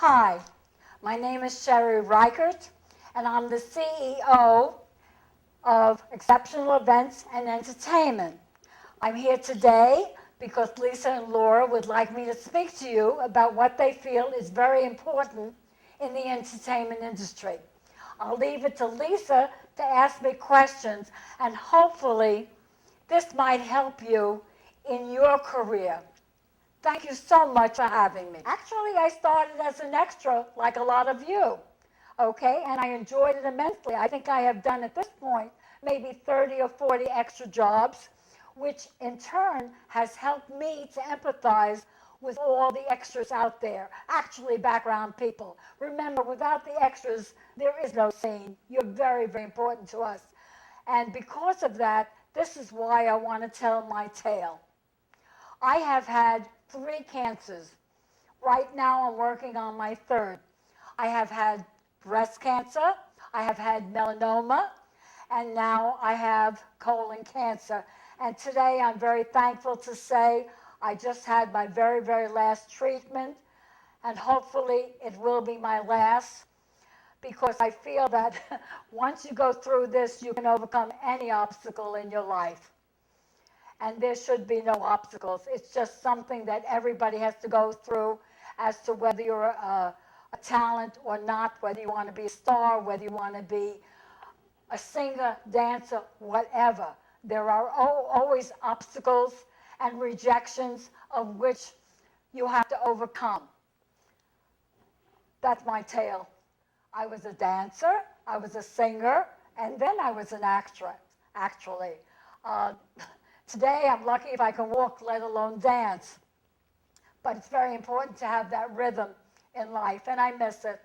Hi, my name is Shery Reichert, and I'm the CEO of Exceptional Events and Entertainment. I'm here today because Lisa and Laura would like me to speak to you about what they feel is very important in the entertainment industry. I'll leave it to Lisa to ask me questions, and hopefully this might help you in your career. Thank you so much for having me. Actually, I started as an extra, like a lot of you, okay? And I enjoyed it immensely. I think I have done at this point maybe 30 or 40 extra jobs, which in turn has helped me to empathize with all the extras out there, actually background people. Remember, without the extras, there is no scene. You're very, very important to us. And because of that, this is why I want to tell my tale. I have had 3 cancers. Right now, I'm working on my 3rd. I have had breast cancer, I have had melanoma, and now I have colon cancer. And today, I'm very thankful to say I just had my very, very last treatment, and hopefully it will be my last, because I feel that once you go through this, you can overcome any obstacle in your life. And there should be no obstacles. It's just something that everybody has to go through as to whether you're a talent or not, whether you want to be a star, whether you want to be a singer, dancer, whatever. There are always obstacles and rejections of which you have to overcome. That's my tale. I was a dancer, I was a singer, and then I was an actress, actually. Today, I'm lucky if I can walk, let alone dance. But it's very important to have that rhythm in life, and I miss it.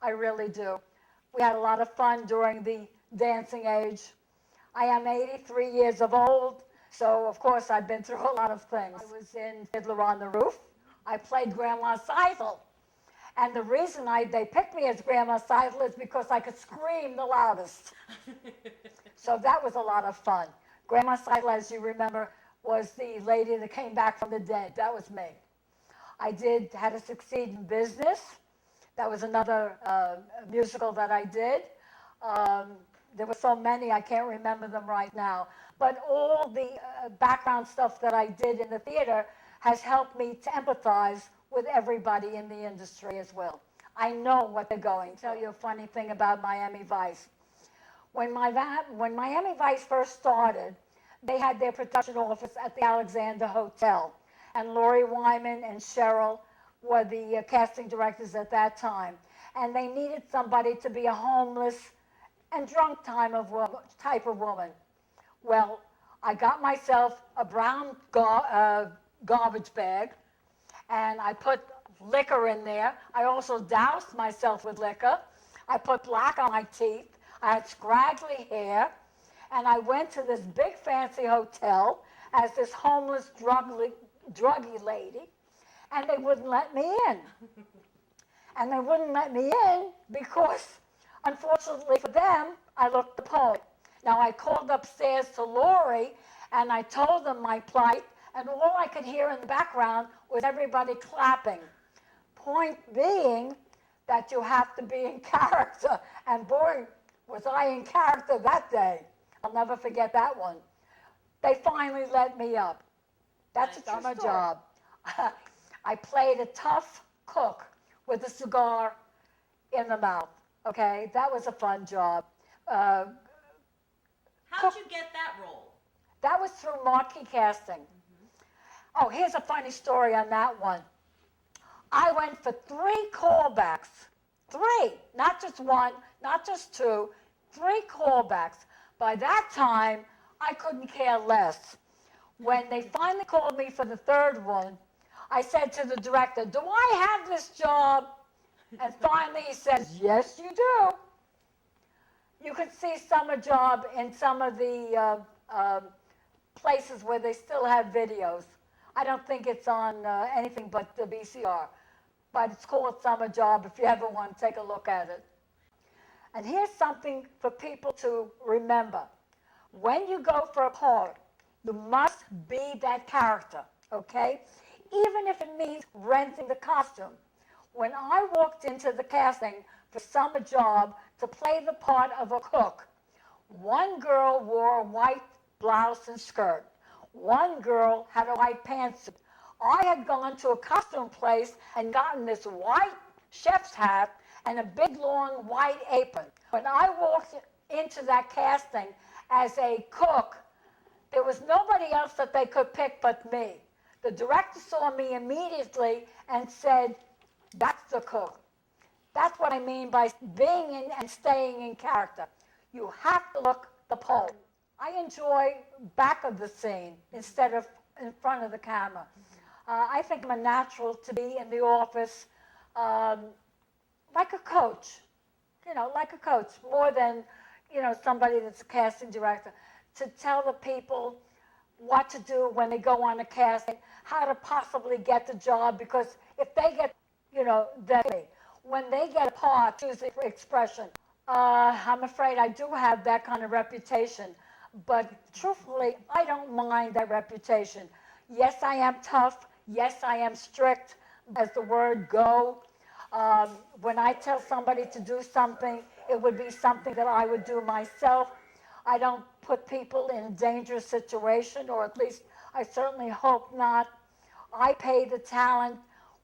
I really do. We had a lot of fun during the dancing age. I am 83 years of old, so of course I've been through a lot of things. I was in Fiddler on the Roof. I played Grandma Seidel. And the reason they picked me as Grandma Seidel is because I could scream the loudest. So that was a lot of fun. Grandma Seidel, as you remember, was the lady that came back from the dead. That was me. I did How to Succeed in Business. That was another musical that I did. There were so many, I can't remember them right now. But all the background stuff that I did in the theater has helped me to empathize with everybody in the industry as well. I know what they're going. I'll tell you a funny thing about Miami Vice. When Miami Vice first started, they had their production office at the Alexander Hotel. And Laurie Wyman and Cheryl were the casting directors at that time. And they needed somebody to be a homeless and drunk type of woman. Well, I got myself a brown garbage bag, and I put liquor in there. I also doused myself with liquor. I put black on my teeth. I had scraggly hair, and I went to this big fancy hotel as this homeless druggy lady, and they wouldn't let me in. And they wouldn't let me in because, unfortunately for them, I looked the part. Now, I called upstairs to Laurie, and I told them my plight, and all I could hear in the background was everybody clapping. Point being that you have to be in character, and boy, was I in character that day. I'll never forget that one. They finally let me up. That's a summer job. I played a tough cook with a cigar in the mouth, okay? That was a fun job. How'd you get that role? That was through marquee casting. Oh, here's a funny story on that one. I went for 3 callbacks. 3, not just 1, not just 2, 3 callbacks. By that time, I couldn't care less. When they finally called me for the 3rd one, I said to the director, "Do I have this job?" And finally he says, "Yes, you do." You could see Summer Job in some of the places where they still have videos. I don't think it's on anything but the VCR. But it's called Summer Job if you ever want to take a look at it. And here's something for people to remember. When you go for a part, you must be that character, okay? Even if it means renting the costume. When I walked into the casting for summer job to play the part of a cook, one girl wore a white blouse and skirt. One girl had a white pantsuit. I had gone to a costume place and gotten this white chef's hat and a big long white apron. When I walked into that casting as a cook, there was nobody else that they could pick but me. The director saw me immediately and said, "That's the cook." That's what I mean by being in and staying in character. You have to look the part. I enjoy back of the scene instead of in front of the camera. I think I'm a natural to be in the office like a coach, like a coach, more than, somebody that's a casting director, to tell the people what to do when they go on a casting, how to possibly get the job, because if they get, when they get a part, choose the expression, I'm afraid I do have that kind of reputation, but truthfully, I don't mind that reputation. Yes, I am tough. Yes, I am strict, as the word go. When I tell somebody to do something, it would be something that I would do myself. I don't put people in a dangerous situation, or at least I certainly hope not. I pay the talent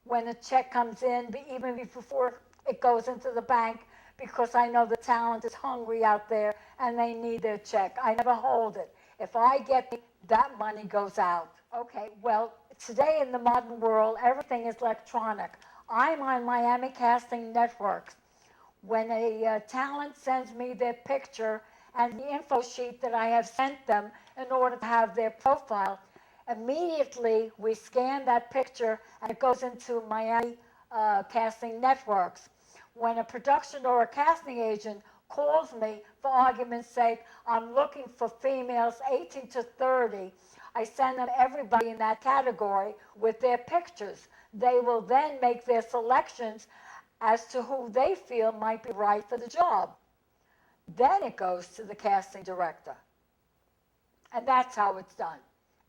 when a check comes in, even before it goes into the bank, because I know the talent is hungry out there and they need their check. I never hold it. If I get it, that money goes out. Okay, well, today in the modern world, everything is electronic. I'm on Miami Casting Networks. When a talent sends me their picture and the info sheet that I have sent them in order to have their profile, immediately we scan that picture and it goes into Miami Casting Networks. When a production or a casting agent calls me, for argument's sake, I'm looking for females 18 to 30, I send them everybody in that category with their pictures. They will then make their selections as to who they feel might be right for the job. Then it goes to the casting director. And that's how it's done,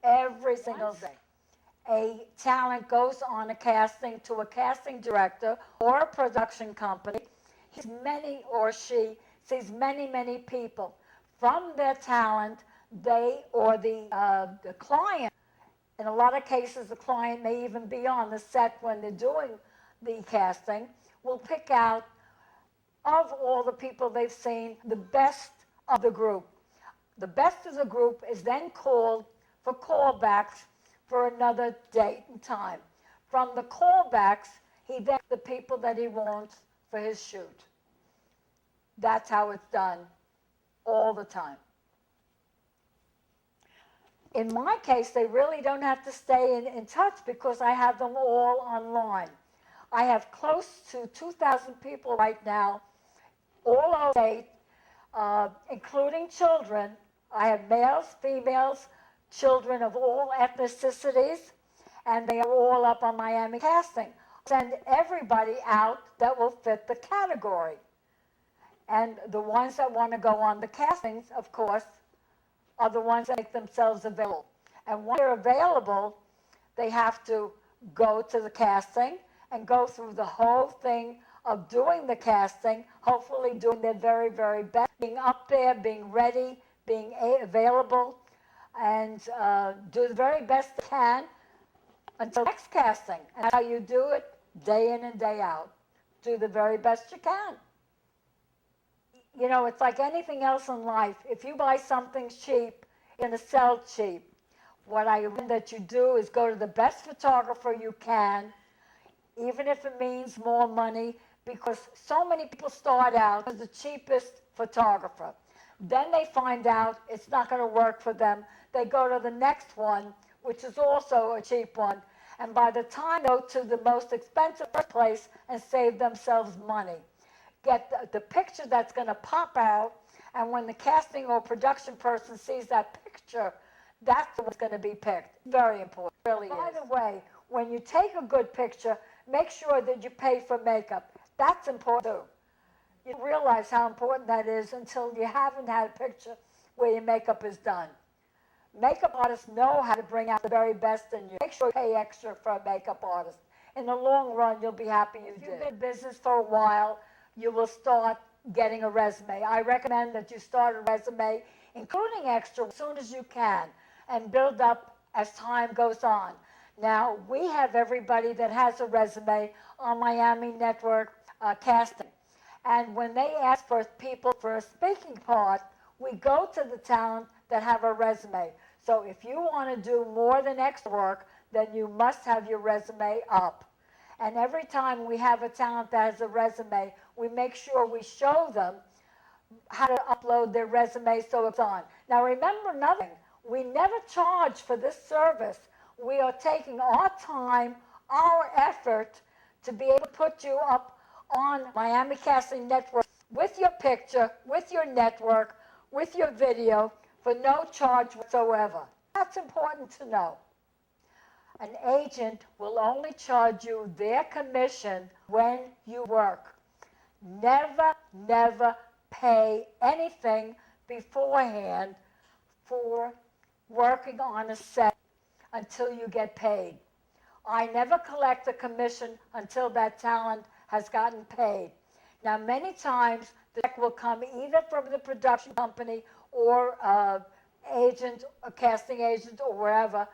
every single day. A talent goes on a casting to a casting director or a production company. She sees many, many people. From their talent, they or the client, in a lot of cases the client may even be on the set when they're doing the casting, will pick out of all the people they've seen the best of the group. The best of the group is then called for callbacks for another date and time. From the callbacks, he then the people that he wants for his shoot. That's how it's done all the time. In my case, they really don't have to stay in touch because I have them all online. I have close to 2,000 people right now, all over the state, including children. I have males, females, children of all ethnicities, and they are all up on Miami Casting. Send everybody out that will fit the category. And the ones that want to go on the castings, of course, are the ones that make themselves available. And when they're available, they have to go to the casting and go through the whole thing of doing the casting, hopefully doing their very, very best, being up there, being ready, being available, and do the very best they can until next casting. And that's how you do it day in and day out. Do the very best you can. It's like anything else in life. If you buy something cheap, you're going to sell cheap. What I recommend that you do is go to the best photographer you can, even if it means more money, because so many people start out as the cheapest photographer. Then they find out it's not going to work for them. They go to the next one, which is also a cheap one. And by the time they go to the most expensive place and save themselves money, get the picture that's going to pop out, and when the casting or production person sees that picture, that's what's going to be picked. Very important. It really is. By the way, when you take a good picture, make sure that you pay for makeup. That's important too. You don't realize how important that is until you haven't had a picture where your makeup is done. Makeup artists know how to bring out the very best in you. Make sure you pay extra for a makeup artist. in the long run, you'll be happy you did. If you've been in business for a while, you will start getting a resume. I recommend that you start a resume, including extra, as soon as you can, and build up as time goes on. Now, we have everybody that has a resume on Miami Network Casting. And when they ask for people for a speaking part, we go to the talent that have a resume. So if you want to do more than extra work, then you must have your resume up. And every time we have a talent that has a resume, we make sure we show them how to upload their resume so it's on. Now remember nothing. We never charge for this service. We are taking our time, our effort to be able to put you up on Miami Casting Network with your picture, with your network, with your video for no charge whatsoever. That's important to know. An agent will only charge you their commission when you work. Never, never pay anything beforehand for working on a set until you get paid. I never collect a commission until that talent has gotten paid. Now, many times the check will come either from the production company or agent, a casting agent, or wherever,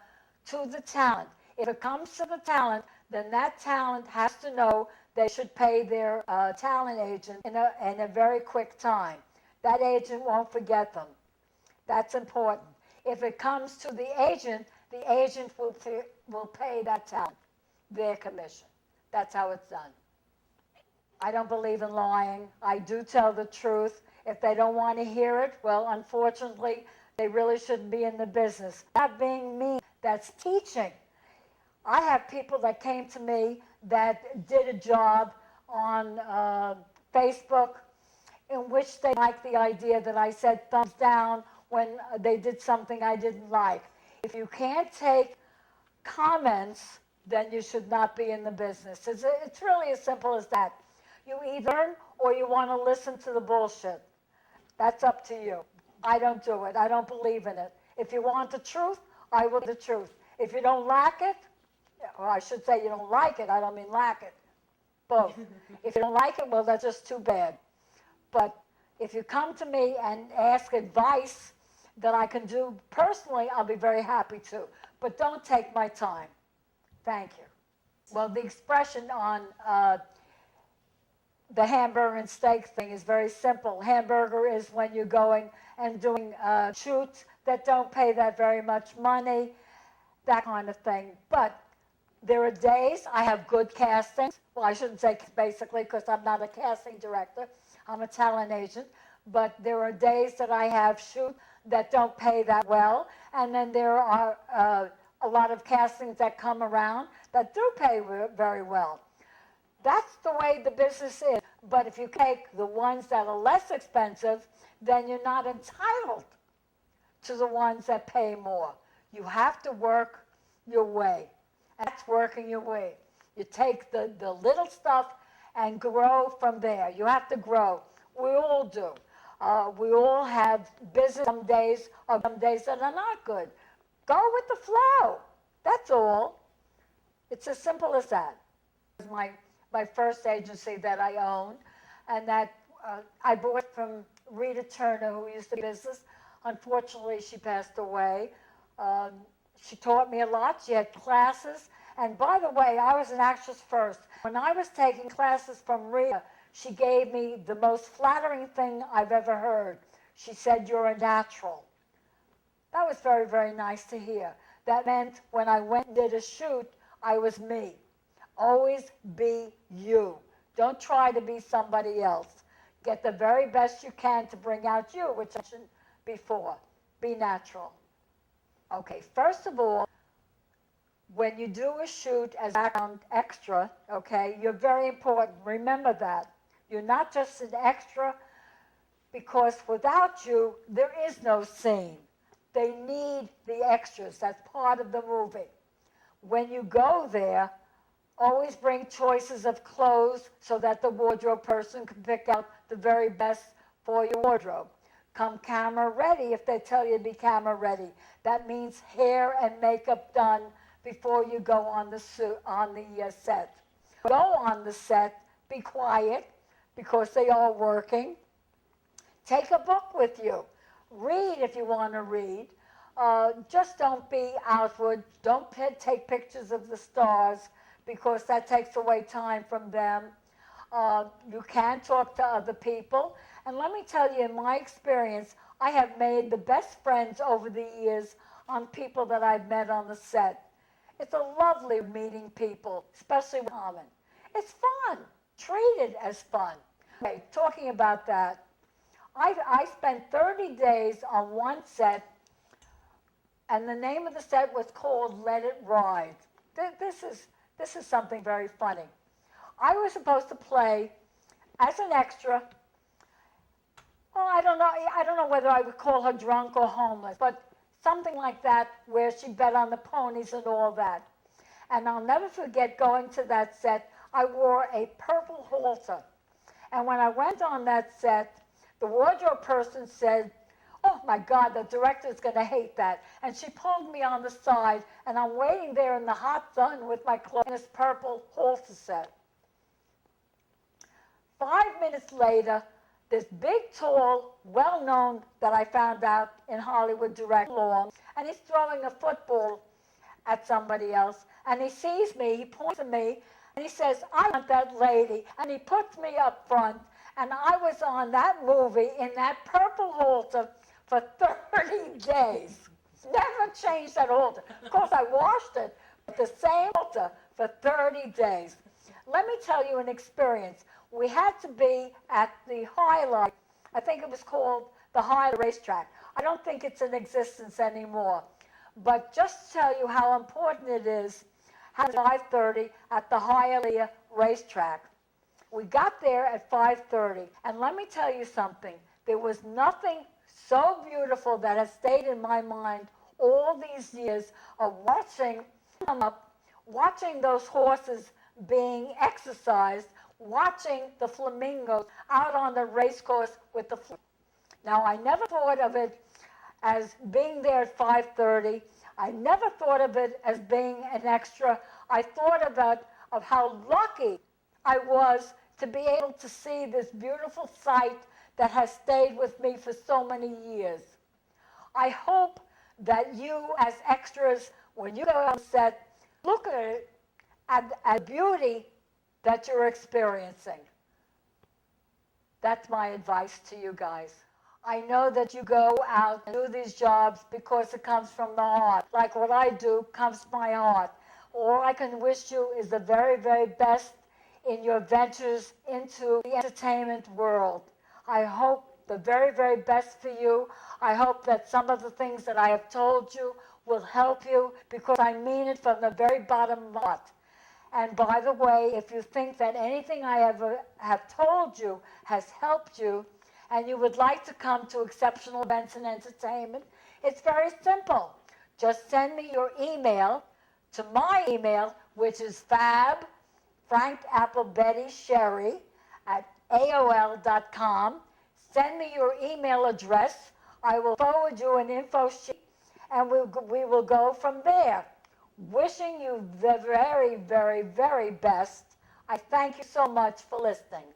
to the talent. If it comes to the talent, then that talent has to know they should pay their talent agent in a very quick time. That agent won't forget them. That's important. If it comes to the agent will pay that talent their commission. That's how it's done. I don't believe in lying. I do tell the truth. If they don't want to hear it, well, unfortunately, they really shouldn't be in the business. Not being mean, that's teaching. I have people that came to me that did a job on Facebook in which they liked the idea that I said thumbs down when they did something I didn't like. If you can't take comments, then you should not be in the business. It's really as simple as that. You either learn or you want to listen to the bullshit. That's up to you. I don't do it. I don't believe in it. If you want the truth, I will the truth. If you don't like it, or I should say you don't like it, I don't mean lack it. Both. If you don't like it, well, that's just too bad. But if you come to me and ask advice that I can do personally, I'll be very happy to. But don't take my time. Thank you. Well, the expression on the hamburger and steak thing is very simple. Hamburger is when you're going and doing shoots that don't pay that very much money, that kind of thing. But there are days I have good castings. Well, I shouldn't say basically because I'm not a casting director. I'm a talent agent. But there are days that I have shoots that don't pay that well. And then there are a lot of castings that come around that do pay very well. That's the way the business is. But if you take the ones that are less expensive, then you're not entitled to the ones that pay more. You have to work your way. And that's working your way. You take the little stuff and grow from there. You have to grow. We all do. We all have business some days or some days that are not good. Go with the flow. That's all. It's as simple as that. My first agency that I owned, and that I bought from Rita Turner, who used to be in business. Unfortunately, she passed away. She taught me a lot. She had classes. And by the way, I was an actress first. When I was taking classes from Rita, she gave me the most flattering thing I've ever heard. She said, "You're a natural." That was very, very nice to hear. That meant when I went and did a shoot, I was me. Always be you. Don't try to be somebody else. Get the very best you can to bring out you, which I mentioned before. Be natural. Okay, first of all, when you do a shoot as background extra, okay, you're very important. Remember that. You're not just an extra, because without you, there is no scene. They need the extras. That's part of the movie. When you go there, always bring choices of clothes so that the wardrobe person can pick out the very best for your wardrobe. Come camera ready if they tell you to be camera ready. That means hair and makeup done before you go on the set. Go on the set, be quiet, because they are working. Take a book with you. Read if you want to read. Just don't be outward. Don't take pictures of the stars, because that takes away time from them. You can talk to other people. And let me tell you, in my experience, I have made the best friends over the years on people that I've met on the set. It's a lovely meeting people, especially with common. It's fun. Treat it as fun. Okay, talking about that, I spent 30 days on one set, and the name of the set was called Let It Ride. This is something very funny. I was supposed to play as an extra. Well, I don't know whether I would call her drunk or homeless, but something like that, where she bet on the ponies and all that. And I'll never forget going to that set. I wore a purple halter. And when I went on that set, the wardrobe person said, "Oh my God, the director's going to hate that." And she pulled me on the side, and I'm waiting there in the hot sun with my clothes in this purple halter set. 5 minutes later, this big, tall, well-known, that I found out in Hollywood, director, long, and he's throwing a football at somebody else, and he sees me, he points at me, and he says, "I want that lady," and he puts me up front, and I was on that movie in that purple halter for 30 days. Never changed that halter. Of course, I washed it, but the same halter for 30 days. Let me tell you an experience. We had to be at the highlight. I think it was called the Highlight Racetrack. I don't think it's in existence anymore. But just to tell you how important it is, at 5:30 at the Hialeah Racetrack. We got there at 5:30, and let me tell you something. There was nothing so beautiful that has stayed in my mind all these years of watching those horses being exercised, watching the flamingos out on the race course with the flamingos. Now, I never thought of it as being there at 5:30. I never thought of it as being an extra. I thought of how lucky I was to be able to see this beautiful sight that has stayed with me for so many years. I hope that you, as extras, when you go on set, look at it, at beauty that you're experiencing. That's my advice to you guys. I know that you go out and do these jobs because it comes from the heart. Like what I do comes from my heart. All I can wish you is the very, very best in your ventures into the entertainment world. I hope the very, very best for you. I hope that some of the things that I have told you will help you, because I mean it from the very bottom of my heart. And by the way, if you think that anything I ever have told you has helped you, and you would like to come to Exceptional Events and Entertainment, it's very simple. Just send me your email to my email, which is FabFrankAppleBettySherry@AOL.com. Send me your email address. I will forward you an info sheet, and we will go from there. Wishing you the very, very, very best. I thank you so much for listening.